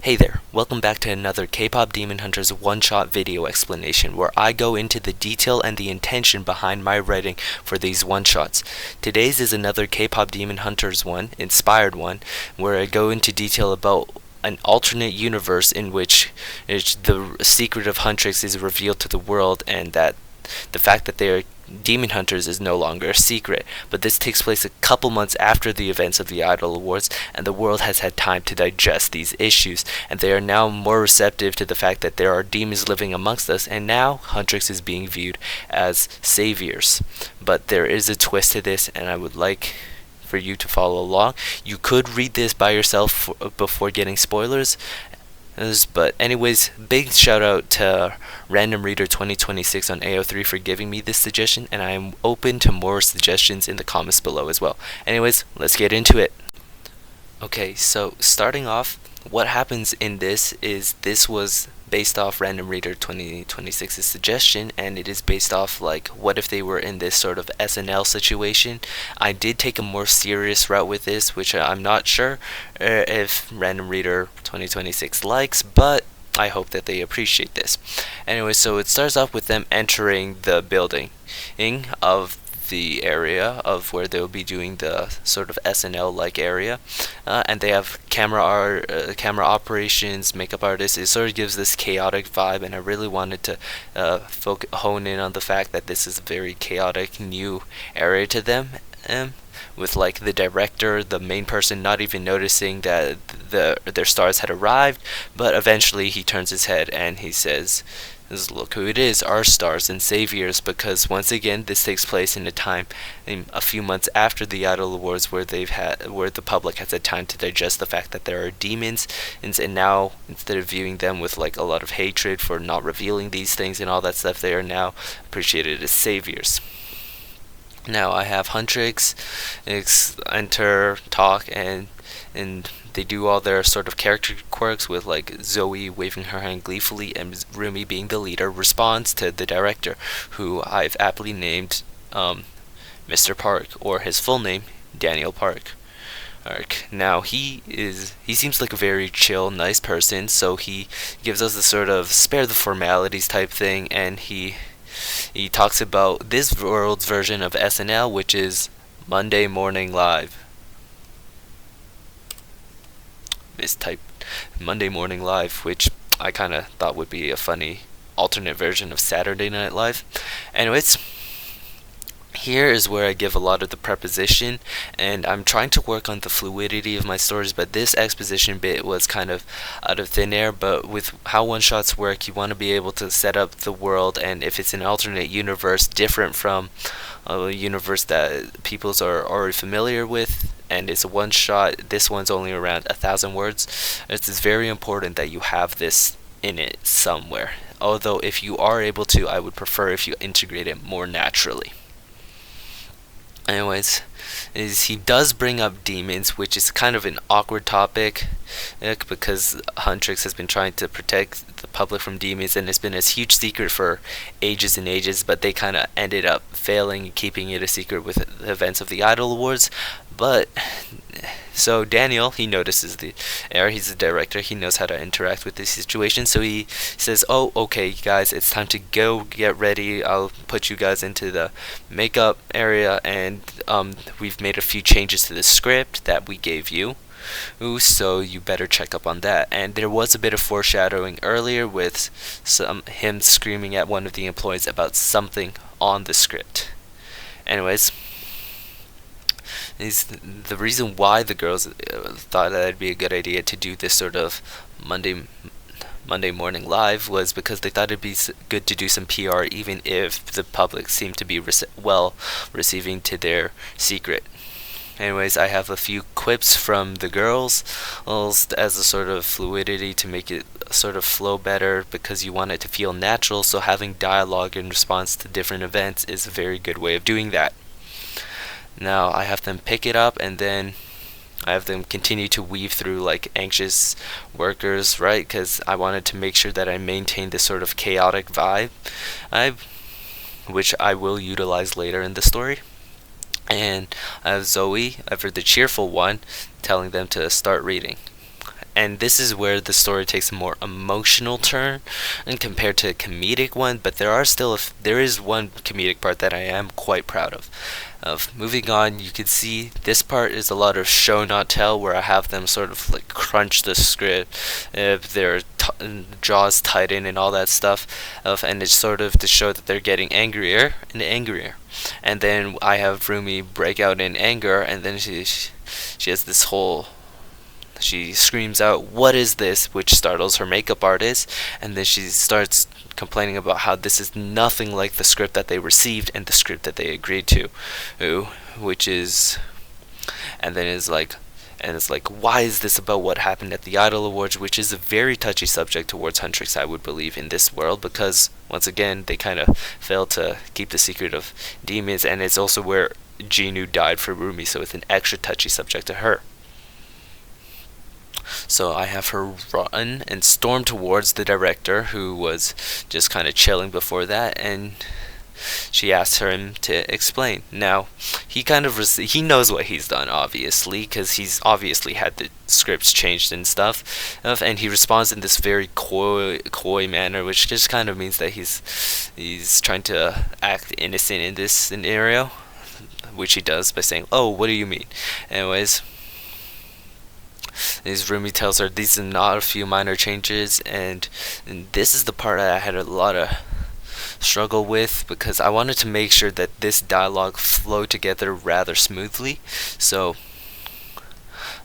Hey there, welcome back to another Kpop Demon Hunters one-shot video explanation where I go into the detail and the intention behind my writing for these one-shots. Today's is another Kpop Demon Hunters inspired one, where I go into detail about an alternate universe in which the secret of Huntrix is revealed to the world, and that the fact that they are demon hunters is no longer a secret. But this takes place a couple months after the events of the Idol Awards, and the world has had time to digest these issues, and they are now more receptive to the fact that there are demons living amongst us, and now Huntrix is being viewed as saviors. But there is a twist to this, and I would like for you to follow along. You could read this by yourself before getting spoilers. But anyways, big shout out to Random Reader 2026 on AO3 for giving me this suggestion, and I am open to more suggestions in the comments below as well. Anyways, let's get into it. Okay, so starting off, what happens in this is this was based off Random Reader 2026's suggestion, and it is based off like what if they were in this sort of SNL situation. I did take a more serious route with this, which I'm not sure if Random Reader 2026 likes, but I hope that they appreciate this. Anyway, so it starts off with them entering the building of the area of where they'll be doing the sort of SNL like area, and they have camera operations, makeup artists. It sort of gives this chaotic vibe, and I really wanted to hone in on the fact that this is a very chaotic new area to them, with like the director, the main person, not even noticing that their stars had arrived, but eventually he turns his head and he says, "Look who it is, our stars and saviors," because once again this takes place in a time a few months after the Idol Awards, where the public has had time to digest the fact that there are demons, and now instead of viewing them with like a lot of hatred for not revealing these things and all that stuff, they are now appreciated as saviors. Now I have Huntrix enter, talk, and they do all their sort of character quirks with like Zoe waving her hand gleefully, and Rumi, being the leader, responds to the director, who I've aptly named Mr. Park, or his full name, Daniel Park. Now he seems like a very chill, nice person, so he gives us a sort of spare the formalities type thing, and he talks about this world's version of SNL, which is Monday Morning Live. Mistyped Monday Morning Live, which I kind of thought would be a funny alternate version of Saturday Night Live. Anyways, here is where I give a lot of the preposition, and I'm trying to work on the fluidity of my stories, but this exposition bit was kind of out of thin air. But with how one-shots work, you want to be able to set up the world, and if it's an alternate universe different from a universe that peoples are already familiar with, and it's a one-shot, this one's only around 1,000 words, it's very important that you have this in it somewhere. Although if you are able to, I would prefer if you integrate it more naturally. Anyways, he does bring up demons, which is kind of an awkward topic, because Huntrix has been trying to protect the public from demons, and it's been a huge secret for ages and ages, but they kind of ended up failing and keeping it a secret with the events of the Idol Awards. But so Daniel, he notices he's the director, he knows how to interact with this situation, so he says, "Oh, okay guys, it's time to go get ready. I'll put you guys into the makeup area, and we've made a few changes to the script that we gave you, so you better check up on that." And there was a bit of foreshadowing earlier with him screaming at one of the employees about something on the script. Anyways, is the reason why the girls thought that it'd be a good idea to do this sort of Monday Morning Live was because they thought it'd be good to do some PR, even if the public seemed to be receiving to their secret. Anyways, I have a few quips from the girls as a sort of fluidity to make it sort of flow better, because you want it to feel natural, so having dialogue in response to different events is a very good way of doing that. Now I have them pick it up, and then I have them continue to weave through like anxious workers, right? Because I wanted to make sure that I maintain this sort of chaotic vibe, which I will utilize later in the story. And I have Zoe, ever the cheerful one, telling them to start reading. and this is where the story takes a more emotional turn and compared to a comedic one, but there is one comedic part that I am quite proud of. Moving on, you can see this part is a lot of show not tell, where I have them sort of like crunch the script, their jaws tighten and all that stuff, and it's sort of to show that they're getting angrier and angrier. And then I have Rumi break out in anger, and then she has this whole, she screams out, "What is this?" which startles her makeup artist, and then she starts complaining about how this is nothing like the script that they received and the script that they agreed to, which is, and then it's like, why is this about what happened at the Idol Awards, which is a very touchy subject towards Huntrix, I would believe, in this world, because once again they kind of failed to keep the secret of demons, and it's also where Jinu died for Rumi, so it's an extra touchy subject to her. So I have her run and storm towards the director, who was just kind of chilling before that, and she asks him to explain. Now, he he knows what he's done, obviously, because he's obviously had the scripts changed and stuff, and he responds in this very coy manner, which just kind of means that he's trying to act innocent in this scenario, which he does by saying, "Oh, what do you mean?" Anyways, Rumi tells her these are not a few minor changes, and this is the part that I had a lot of struggle with, because I wanted to make sure that this dialogue flowed together rather smoothly. So,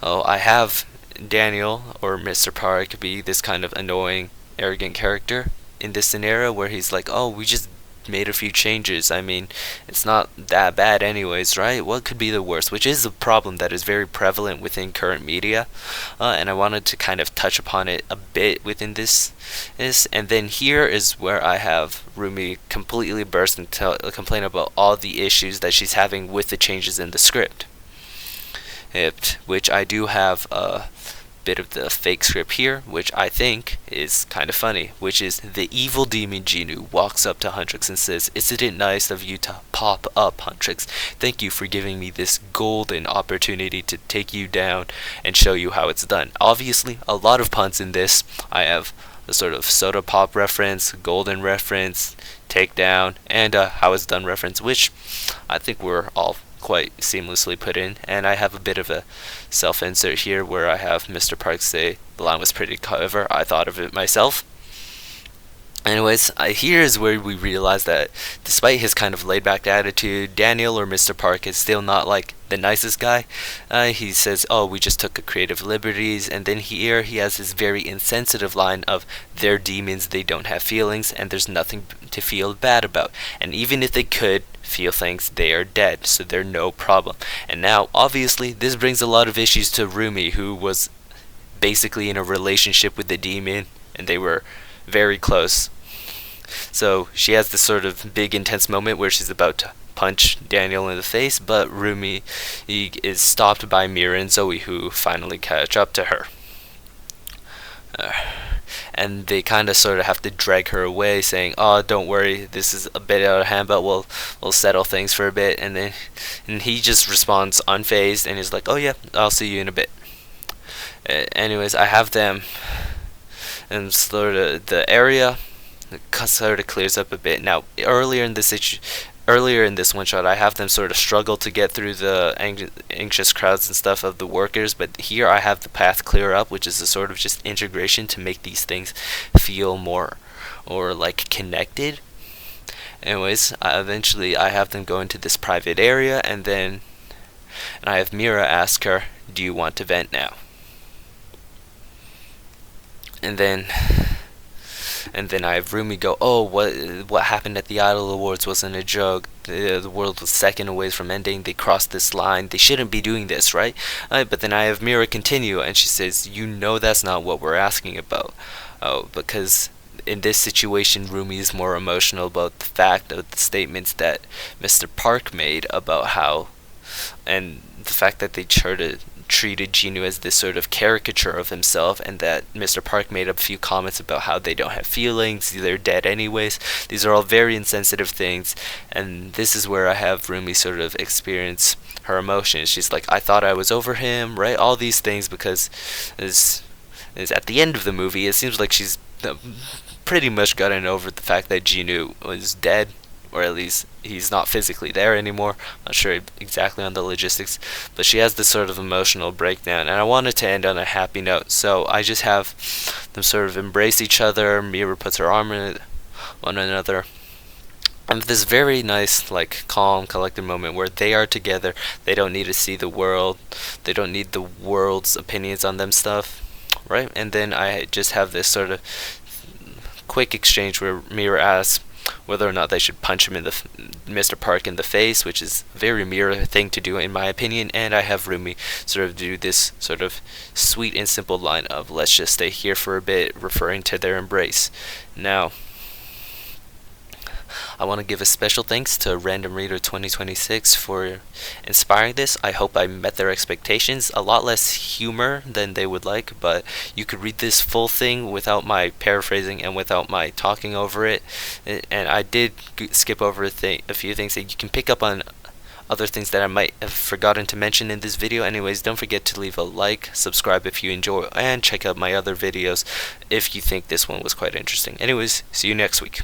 I have Daniel, or Mr. Park, be this kind of annoying, arrogant character in this scenario where he's like, "Oh, we just made a few changes. I mean, it's not that bad anyways, right? What could be the worst?" Which is a problem that is very prevalent within current media, and I wanted to kind of touch upon it a bit within this. And then here is where I have Rumi completely burst and complain about all the issues that she's having with the changes in the script, which I do have a bit of the fake script here, which I think is kind of funny, which is the evil demon Jinu walks up to Huntrix and says, "Isn't it nice of you to pop up, Huntrix? Thank you for giving me this golden opportunity to take you down and show you how it's done." Obviously, a lot of puns in this. I have a sort of soda pop reference, golden reference, takedown, and a how it's done reference, which I think we're all quite seamlessly put in. And I have a bit of a self-insert here where I have Mr. Park say the line was pretty clever. I thought of it myself. Anyways, here is where we realize that despite his kind of laid-back attitude, Daniel, or Mr. Park, is still not like the nicest guy. He says, "Oh, we just took a creative liberties," and then here he has this very insensitive line of, "They're demons, they don't have feelings, and there's nothing to feel bad about. And even if they could feel things, they are dead, so they're no problem." And now, obviously, this brings a lot of issues to Rumi, who was basically in a relationship with the demon, and they were very close. So she has this sort of big intense moment where she's about to punch Daniel in the face, but Rumi is stopped by Mira and Zoe, who finally catch up to her. And they kind of sort of have to drag her away, saying, "Oh, don't worry, this is a bit out of hand, but we'll settle things for a bit." And he just responds unfazed, and he's like, "Oh yeah, I'll see you in a bit." Anyways, I have them, and sort of the area sort of clears up a bit. Now, earlier in this one shot, I have them sort of struggle to get through the anxious crowds and stuff of the workers, but here I have the path clear up, which is a sort of just integration to make these things feel more or like connected. Anyways, eventually I have them go into this private area, and I have Mira ask her, "Do you want to vent now?" And then I have Rumi go, "Oh, what happened at the Idol Awards wasn't a joke. The world was second away from ending. They crossed this line. They shouldn't be doing this, right?" But then I have Mira continue, and she says, "You know that's not what we're asking about." Because in this situation, Rumi is more emotional about the fact of the statements that Mr. Park made about how, and the fact that they treated Jinu as this sort of caricature of himself, and that Mr. Park made a few comments about how they don't have feelings, they're dead anyways. These are all very insensitive things, and this is where I have Rumi sort of experience her emotions. She's like, "I thought I was over him," right? All these things, because is at the end of the movie, it seems like she's pretty much gotten over the fact that Jinu was dead, or at least he's not physically there anymore. I'm not sure exactly on the logistics, but she has this sort of emotional breakdown, and I wanted to end on a happy note, so I just have them sort of embrace each other. Miura puts her arm in one another, and this very nice, like, calm, collected moment where they are together. They don't need to see the world. They don't need the world's opinions on them stuff, right? And then I just have this sort of quick exchange where Miura asks whether or not they should punch him in the Mr. Park in the face, which is a very Miura thing to do in my opinion. And I have Rumi sort of do this sort of sweet and simple line of "let's just stay here for a bit," referring to their embrace. Now, I want to give a special thanks to Random Reader 2026 for inspiring this. I hope I met their expectations. A lot less humor than they would like, but you could read this full thing without my paraphrasing and without my talking over it. And I did skip over a few things that you can pick up on, other things that I might have forgotten to mention in this video. Anyways, don't forget to leave a like, subscribe if you enjoy, and check out my other videos if you think this one was quite interesting. Anyways, see you next week.